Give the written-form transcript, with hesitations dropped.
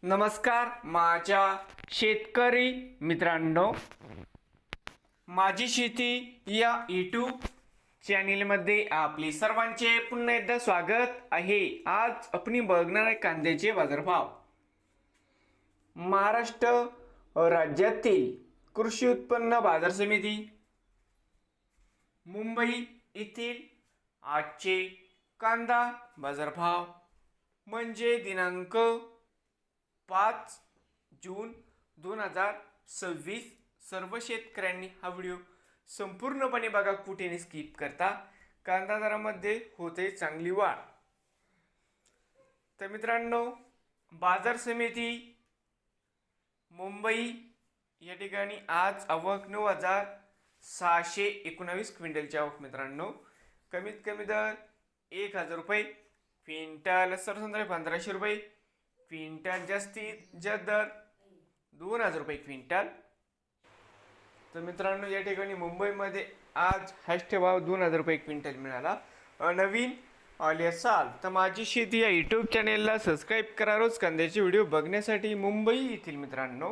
नमस्कार माझ्या शेतकरी मित्रांनो, माझी शेती या यूट्यूब चॅनेलमध्ये आपले सर्वांचे पुन्हा एकदा स्वागत आहे। आज आपण बघणार आहे कांद्याचे बाजारभाव। महाराष्ट्र राज्यातील कृषी उत्पन्न बाजार समिती मुंबई येथील आजचे कांदा बाजारभाव म्हणजे दिनांक 5 जून 2026। सर्व शेतकऱ्यांनी हा व्हिडिओ संपूर्णपणे बघा, कुठेही स्किप करता। कांदा दरामध्ये होते चांगली वाढ। तर मित्रांनो, बाजार समिती मुंबई या ठिकाणी आज आवक 9,619 क्विंटलची आवक। मित्रांनो, कमीत कमी दर 1,000 रुपये क्विंटल, सर्वसाधारण 1,500 रुपये क्विंटल, जास्तीत जास्त दर 2,000 रुपये क्विंटल। तर मित्रांनो, या ठिकाणी मुंबईमध्ये आज हायस्ट भाव 2,000 रुपये क्विंटल मिळाला। नवीन आले असाल तर माझी शेती या यूट्यूब चॅनेलला सबस्क्राईब करा रोज कांद्याचे व्हिडिओ बघण्यासाठी मुंबई येथील मित्रांनो।